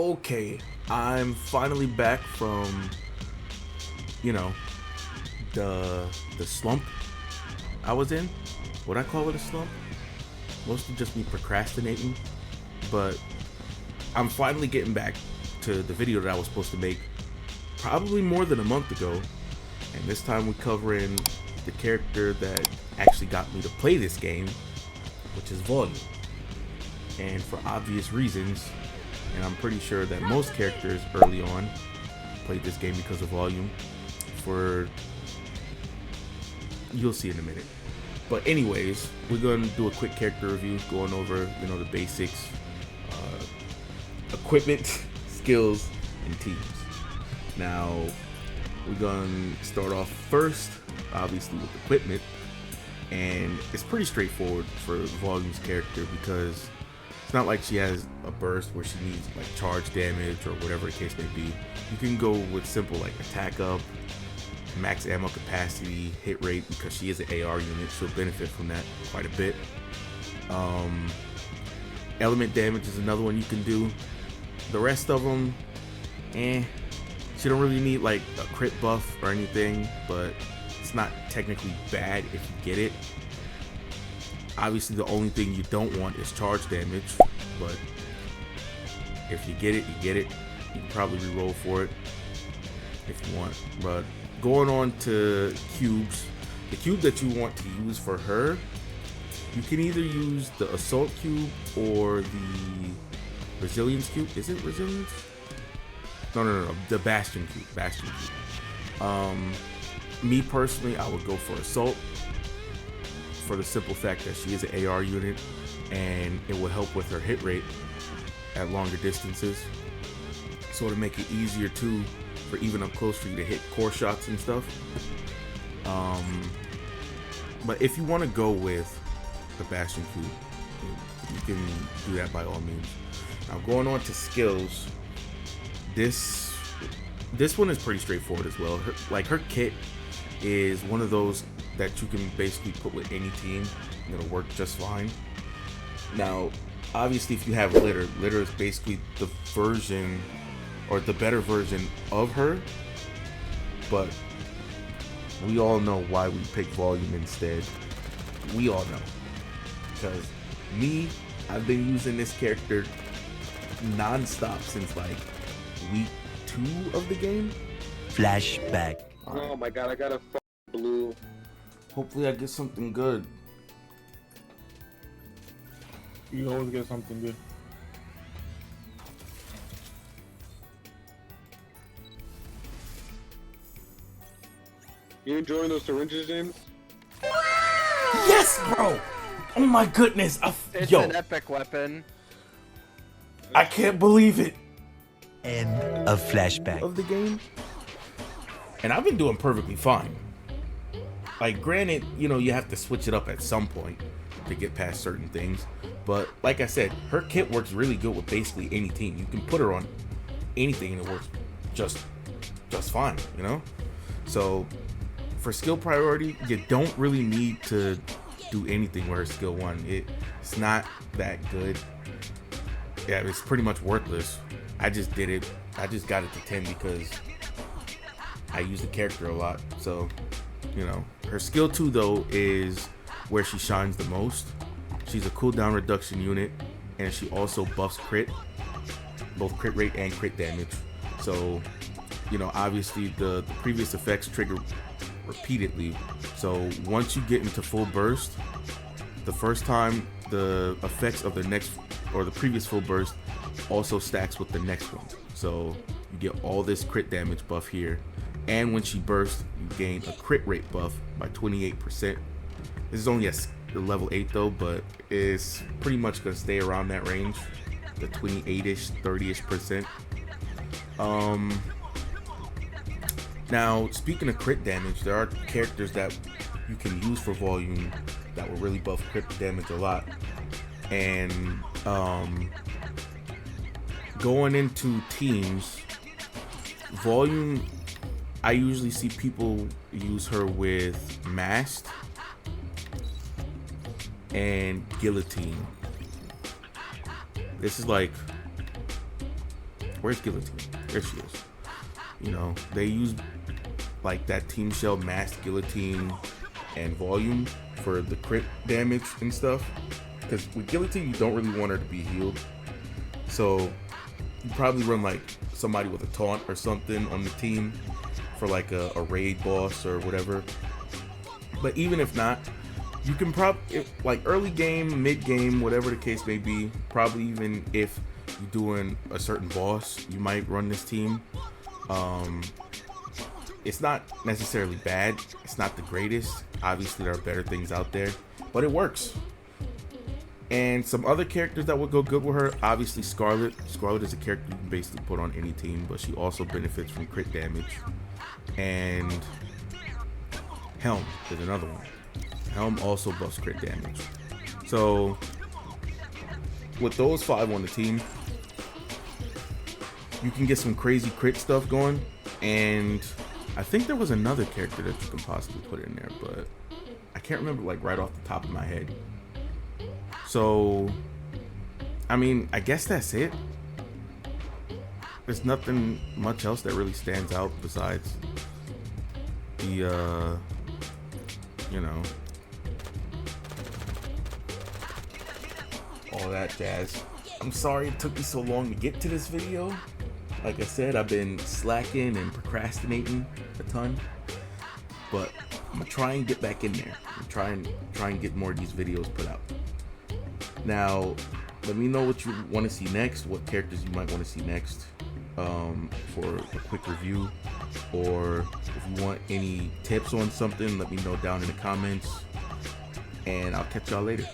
Okay, I'm finally back from, you know, the slump I was in. Would I call it a slump? Mostly just me procrastinating, but I'm finally getting back to the video that I was supposed to make probably more than a month ago, and this time we're covering the character that actually got me to play this game, which is Volume. And for obvious reasons, and I'm pretty sure that most characters early on played this game because of Volume. You'll see in a minute. But anyways, we're going to do a quick character review, going over the basics, equipment, skills, and teams. Now we're going to start off first, obviously, with equipment, and it's pretty straightforward for Volume's character because it's not like she has a burst where she needs like charge damage or whatever the case may be. You can go with simple like attack up, max ammo capacity, hit rate, because she is an AR unit. She'll benefit from that quite a bit. Element damage is another one you can do. The rest of them, she don't really need like a crit buff or anything, but it's not technically bad if you get it. Obviously, the only thing you don't want is charge damage, but if you get it, you get it. You can probably reroll for it if you want. But going on to cubes, the cube that you want to use for her, you can either use the Assault Cube or the Resilience Cube. Is it Resilience? No. The Bastion Cube. Me personally, I would go for Assault, for the simple fact that she is an AR unit and it will help with her hit rate at longer distances, so to make it easier too for even up close for you to hit core shots and stuff. But if you want to go with the Bastion Cube, you can do that by all means. Now going on to skills, this one is pretty straightforward as well. Her kit is one of those that you can basically put with any team and it'll work just fine. Now, obviously, if you have Litter is basically the version or the better version of her, but we all know why we picked Volume instead. We all know, because I've been using this character non-stop since like week 2 of the game. Flashback. Oh my god, I got a blue. Hopefully I get something good. You always get something good. You enjoying those syringes, James? Yes, bro! Oh my goodness! It's an epic weapon. I can't believe it. End of flashback. Of the game. And I've been doing perfectly fine. Like, granted, you have to switch it up at some point to get past certain things. But like I said, her kit works really good with basically any team. You can put her on anything and it works just fine, So for skill priority, you don't really need to do anything with her skill 1. It's not that good. Yeah, it's pretty much worthless. I just did it. I just got it to 10 because I use the character a lot. So, her skill 2 though is where she shines the most. She's a cooldown reduction unit, and she also buffs crit, both crit rate and crit damage. So, obviously the previous effects trigger repeatedly. So once you get into full burst, the first time the effects of the next or the previous full burst also stacks with the next one. So you get all this crit damage buff here. And when she bursts, you gain a crit rate buff by 28%. This is only a level 8 though, but it's pretty much going to stay around that range, the 28-ish, 30-ish%. Now, speaking of crit damage, there are characters that you can use for Volume that will really buff crit damage a lot. And going into teams, Volume, I usually see people use her with Mast and Guillotine. This is like Where's Guillotine? There she is. You know, they use like that Team Shell masked Guillotine and volume for the crit damage and stuff. Because with Guillotine, you don't really want her to be healed. So you probably run like somebody with a taunt or something on the team for like a raid boss or whatever. But even if not, you can probably, like early game, mid game, whatever the case may be, probably even if you're doing a certain boss, you might run this team. It's not necessarily bad. It's not the greatest. Obviously, there are better things out there, but it works. And some other characters that would go good with her, obviously Scarlet. Scarlet is a character you can basically put on any team, but she also benefits from crit damage. And Helm is another one. Helm also buffs crit damage. So with those 5 on the team, you can get some crazy crit stuff going. And I think there was another character that you can possibly put in there, but I can't remember like right off the top of my head. So, I mean, I guess that's it. There's nothing much else that really stands out besides the, you know, all that jazz. I'm sorry it took me so long to get to this video. Like I said, I've been slacking and procrastinating a ton, but I'm gonna try and get back in there. I'm try and get more of these videos put out. Now, let me know what you want to see next, what characters you might want to see next for a quick review, or if you want any tips on something, let me know down in the comments, and I'll catch y'all later.